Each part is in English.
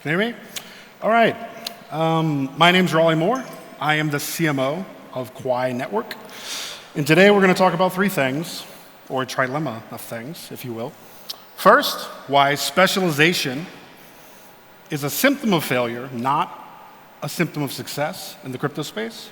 Can you hear me? All right. My name's Raleigh Moore. I am the CMO of Kwai Network. And today we're going to talk about three things, or a trilemma of things, if you will. First, why specialization is a symptom of failure, not a symptom of success in the crypto space.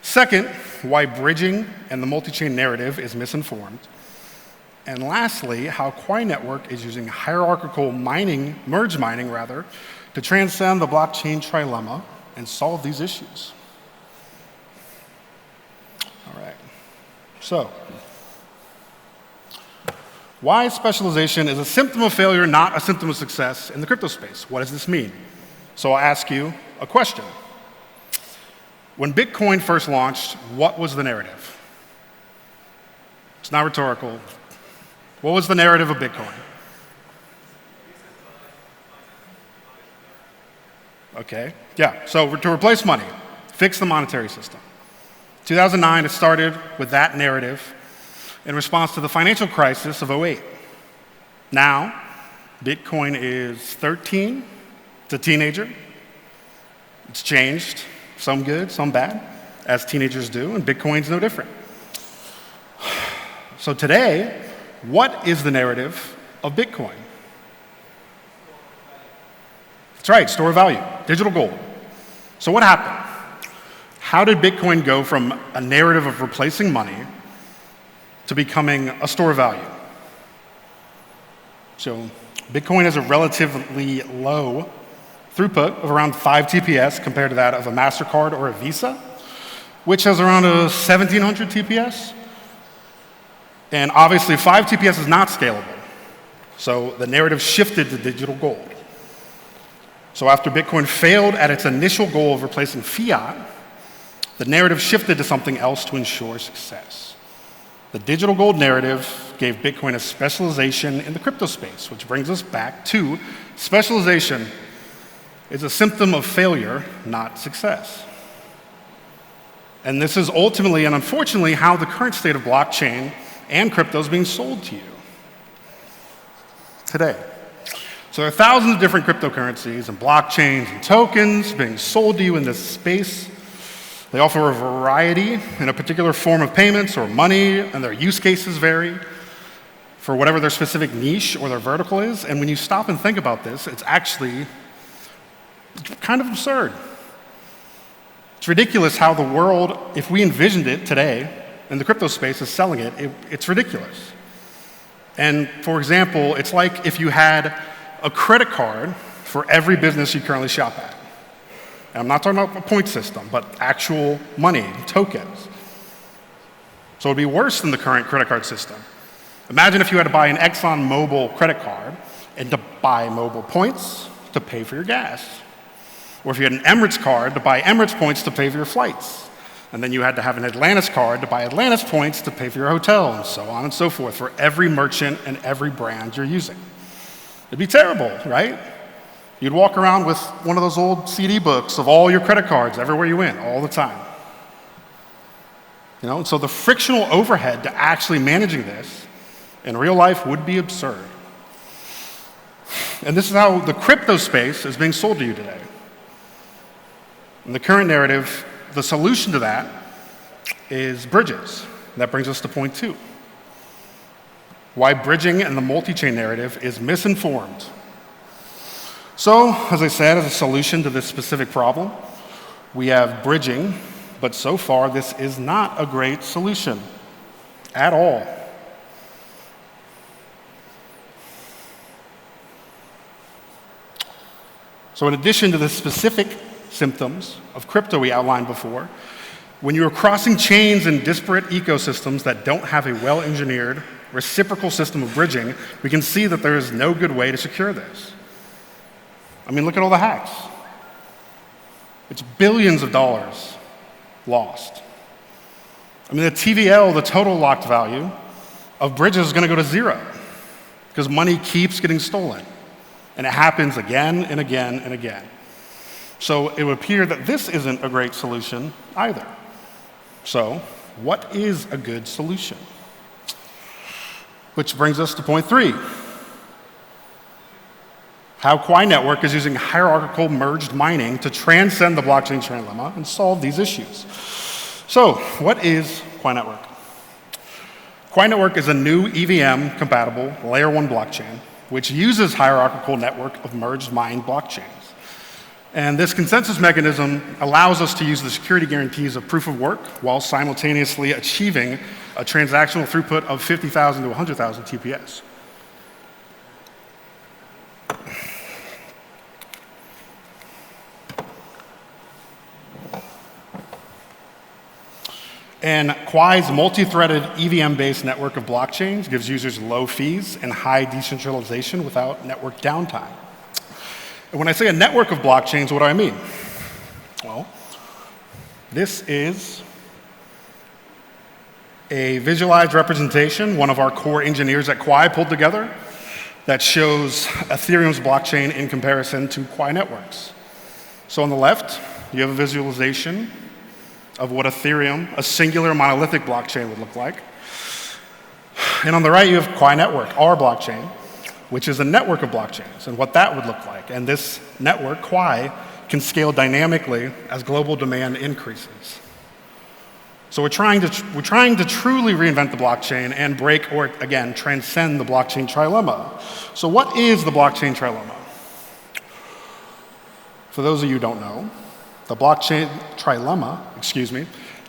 Second, why bridging and the multi-chain narrative is misinformed. And lastly, how Kwai Network is using hierarchical mining, merge mining rather, to transcend the blockchain trilemma and solve these issues. All right. So, why specialization is a symptom of failure, not a symptom of success in the crypto space. What does this mean? So I'll ask you a question. When Bitcoin first launched, what was the narrative? It's not rhetorical. What was the narrative of Bitcoin? Okay, yeah, so to replace money, fix the monetary system. 2009, it started with that narrative in response to the financial crisis of '08. Now, Bitcoin is 13, it's a teenager. It's changed, some good, some bad, as teenagers do, and Bitcoin's no different. So today, what is the narrative of Bitcoin? That's right, store of value, digital gold. So what happened? How did Bitcoin go from a narrative of replacing money to becoming a store of value? So Bitcoin has a relatively low throughput of around 5 TPS compared to that of a MasterCard or a Visa, which has around a 1700 TPS. And obviously 5 TPS is not scalable. So the narrative shifted to digital gold. So after Bitcoin failed at its initial goal of replacing fiat, the narrative shifted to something else to ensure success. The digital gold narrative gave Bitcoin a specialization in the crypto space, which brings us back to specialization is a symptom of failure, not success. And this is ultimately and unfortunately how the current state of blockchain and crypto is being sold to you today. So there are thousands of different cryptocurrencies and blockchains and tokens being sold to you in this space. They offer a variety in a particular form of payments or money, and their use cases vary for whatever their specific niche or their vertical is. And when you stop and think about this, it's actually kind of absurd. It's ridiculous how the world, if we envisioned it today, in the crypto space is selling it, it's ridiculous. And for example, it's like if you had a credit card for every business you currently shop at. And I'm not talking about a point system, but actual money, tokens. So it'd be worse than the current credit card system. Imagine if you had to buy an ExxonMobil credit card and to buy mobile points to pay for your gas. Or if you had an Emirates card to buy Emirates points to pay for your flights. And then you had to have an Atlantis card to buy Atlantis points to pay for your hotel, and so on and so forth, for every merchant and every brand you're using. It'd be terrible, right? You'd walk around with one of those old CD books of all your credit cards everywhere you went, all the time. You know, so the frictional overhead to actually managing this in real life would be absurd. And this is how the crypto space is being sold to you today. In the current narrative, the solution to that is bridges. That brings us to point 2. Why bridging and the multi-chain narrative is misinformed. So, as I said, as a solution to this specific problem, we have bridging, but so far this is not a great solution at all. So in addition to the specific symptoms of crypto we outlined before, when you are crossing chains in disparate ecosystems that don't have a well-engineered reciprocal system of bridging, we can see that there is no good way to secure this. I mean, look at all the hacks. It's billions of dollars lost. I mean, the TVL, the total locked value of bridges is going to go to 0 because money keeps getting stolen. And it happens again and again and again. So it would appear that this isn't a great solution either. So what is a good solution? Which brings us to point 3. how Quai Network is using hierarchical merged mining to transcend the blockchain trilemma and solve these issues. So, what is Quai Network? Quai Network is a new EVM-compatible Layer 1 blockchain which uses hierarchical network of merged mined blockchains. And this consensus mechanism allows us to use the security guarantees of proof of work while simultaneously achieving a transactional throughput of 50,000 to 100,000 TPS. And Quai's multi-threaded EVM-based network of blockchains gives users low fees and high decentralization without network downtime. And when I say a network of blockchains, what do I mean? Well, this is a visualized representation one of our core engineers at Quai pulled together that shows Ethereum's blockchain in comparison to Quai networks. So on the left, you have a visualization of what Ethereum, a singular monolithic blockchain, would look like. And on the right, you have Quai Network, our blockchain, which is a network of blockchains, and what that would look like. And this network, Quai, can scale dynamically as global demand increases. So we're trying to truly reinvent the blockchain and break, or again, transcend the blockchain trilemma. So what is the blockchain trilemma? For those of you who don't know, the blockchain trilemma,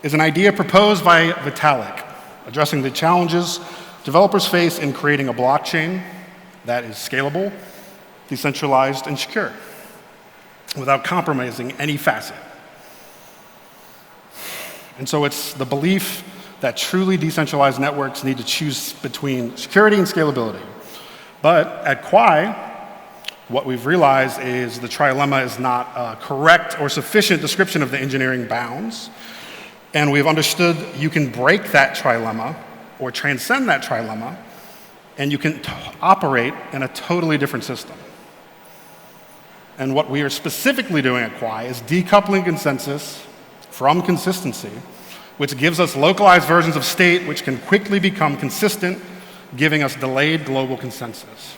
is an idea proposed by Vitalik, addressing the challenges developers face in creating a blockchain that is scalable, decentralized, and secure, without compromising any facet. And so it's the belief that truly decentralized networks need to choose between security and scalability. But at Quai, what we've realized is the trilemma is not a correct or sufficient description of the engineering bounds. And we've understood you can break that trilemma or transcend that trilemma, and you can operate in a totally different system. And what we are specifically doing at Quai is decoupling consensus from consistency, which gives us localized versions of state which can quickly become consistent, giving us delayed global consensus.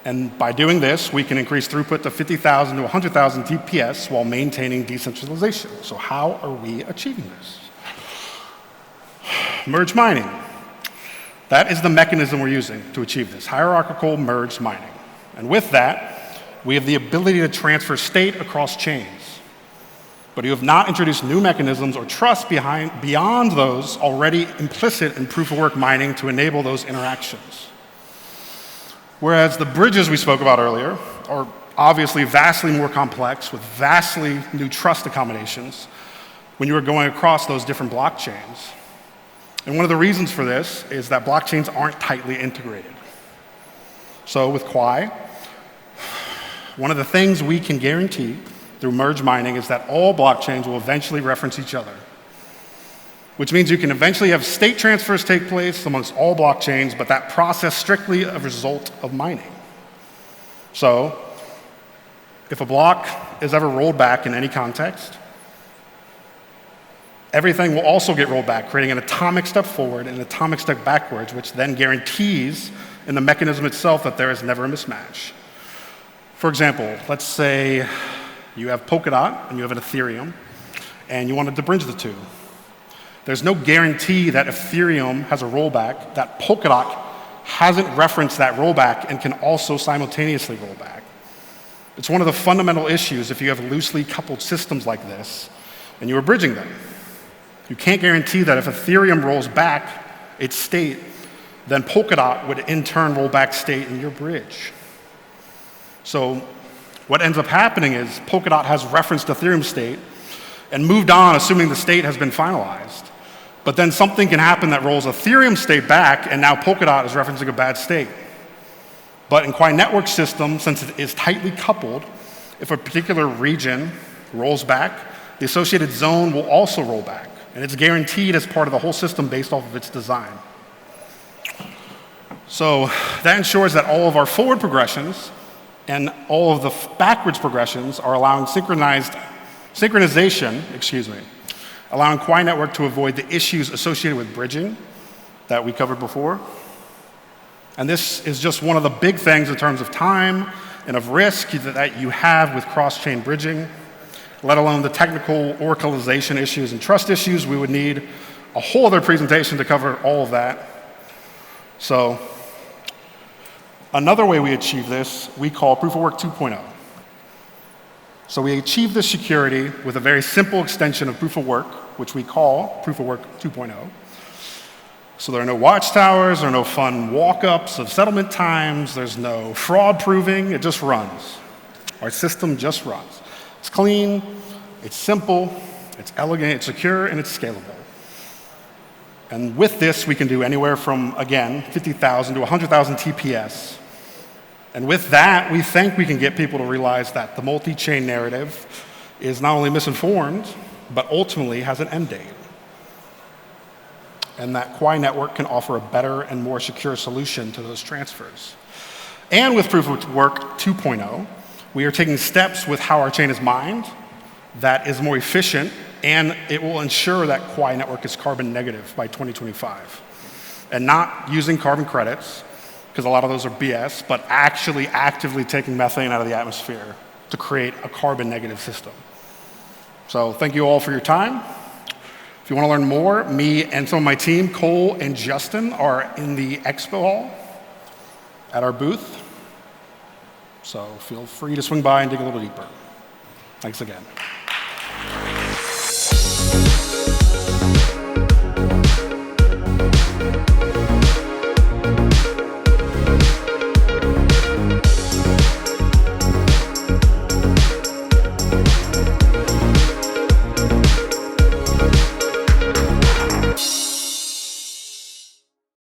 And by doing this, we can increase throughput to 50,000 to 100,000 TPS while maintaining decentralization. So how are we achieving this? Merge mining. That is the mechanism we're using to achieve this, hierarchical merged mining. And with that, we have the ability to transfer state across chains. But you have not introduced new mechanisms or trust beyond those already implicit in proof-of-work mining to enable those interactions. Whereas the bridges we spoke about earlier are obviously vastly more complex with vastly new trust accommodations when you are going across those different blockchains. And one of the reasons for this is that blockchains aren't tightly integrated. So with Quai, one of the things we can guarantee through merge mining is that all blockchains will eventually reference each other, which means you can eventually have state transfers take place amongst all blockchains, but that process strictly a result of mining. So if a block is ever rolled back in any context, everything will also get rolled back, creating an atomic step forward and an atomic step backwards, which then guarantees in the mechanism itself that there is never a mismatch. For example, let's say you have Polkadot and you have an Ethereum, and you wanted to bridge the two. There's no guarantee that Ethereum has a rollback, that Polkadot hasn't referenced that rollback and can also simultaneously roll back. It's one of the fundamental issues if you have loosely coupled systems like this and you are bridging them. You can't guarantee that if Ethereum rolls back its state, then Polkadot would in turn roll back state in your bridge. So what ends up happening is Polkadot has referenced Ethereum state and moved on assuming the state has been finalized. But then something can happen that rolls Ethereum state back, and now Polkadot is referencing a bad state. But in Quai Network system, since it is tightly coupled, if a particular region rolls back, the associated zone will also roll back. And it's guaranteed as part of the whole system based off of its design. So that ensures that all of our forward progressions and all of the backwards progressions are allowing synchronization, allowing Quai Network to avoid the issues associated with bridging that we covered before. And this is just one of the big things in terms of time and of risk that you have with cross-chain bridging, let alone the technical oracleization issues and trust issues. We would need a whole other presentation to cover all of that. So another way we achieve this, we call Proof of Work 2.0. So we achieve this security with a very simple extension of Proof of Work, which we call Proof of Work 2.0. So there are no watchtowers, there are no fun walk-ups of settlement times, there's no fraud proving, it just runs. Our system just runs. It's clean, it's simple, it's elegant, it's secure, and it's scalable. And with this, we can do anywhere from, again, 50,000 to 100,000 TPS. And with that, we think we can get people to realize that the multi-chain narrative is not only misinformed, but ultimately has an end date. And that Kwai network can offer a better and more secure solution to those transfers. And with Proof of Work 2.0, we are taking steps with how our chain is mined that is more efficient, and it will ensure that Kwai network is carbon negative by 2025. And not using carbon credits, because a lot of those are BS, but actually actively taking methane out of the atmosphere to create a carbon negative system. So thank you all for your time. If you want to learn more, me and some of my team, Cole and Justin, are in the expo hall at our booth. So feel free to swing by and dig a little deeper. Thanks again.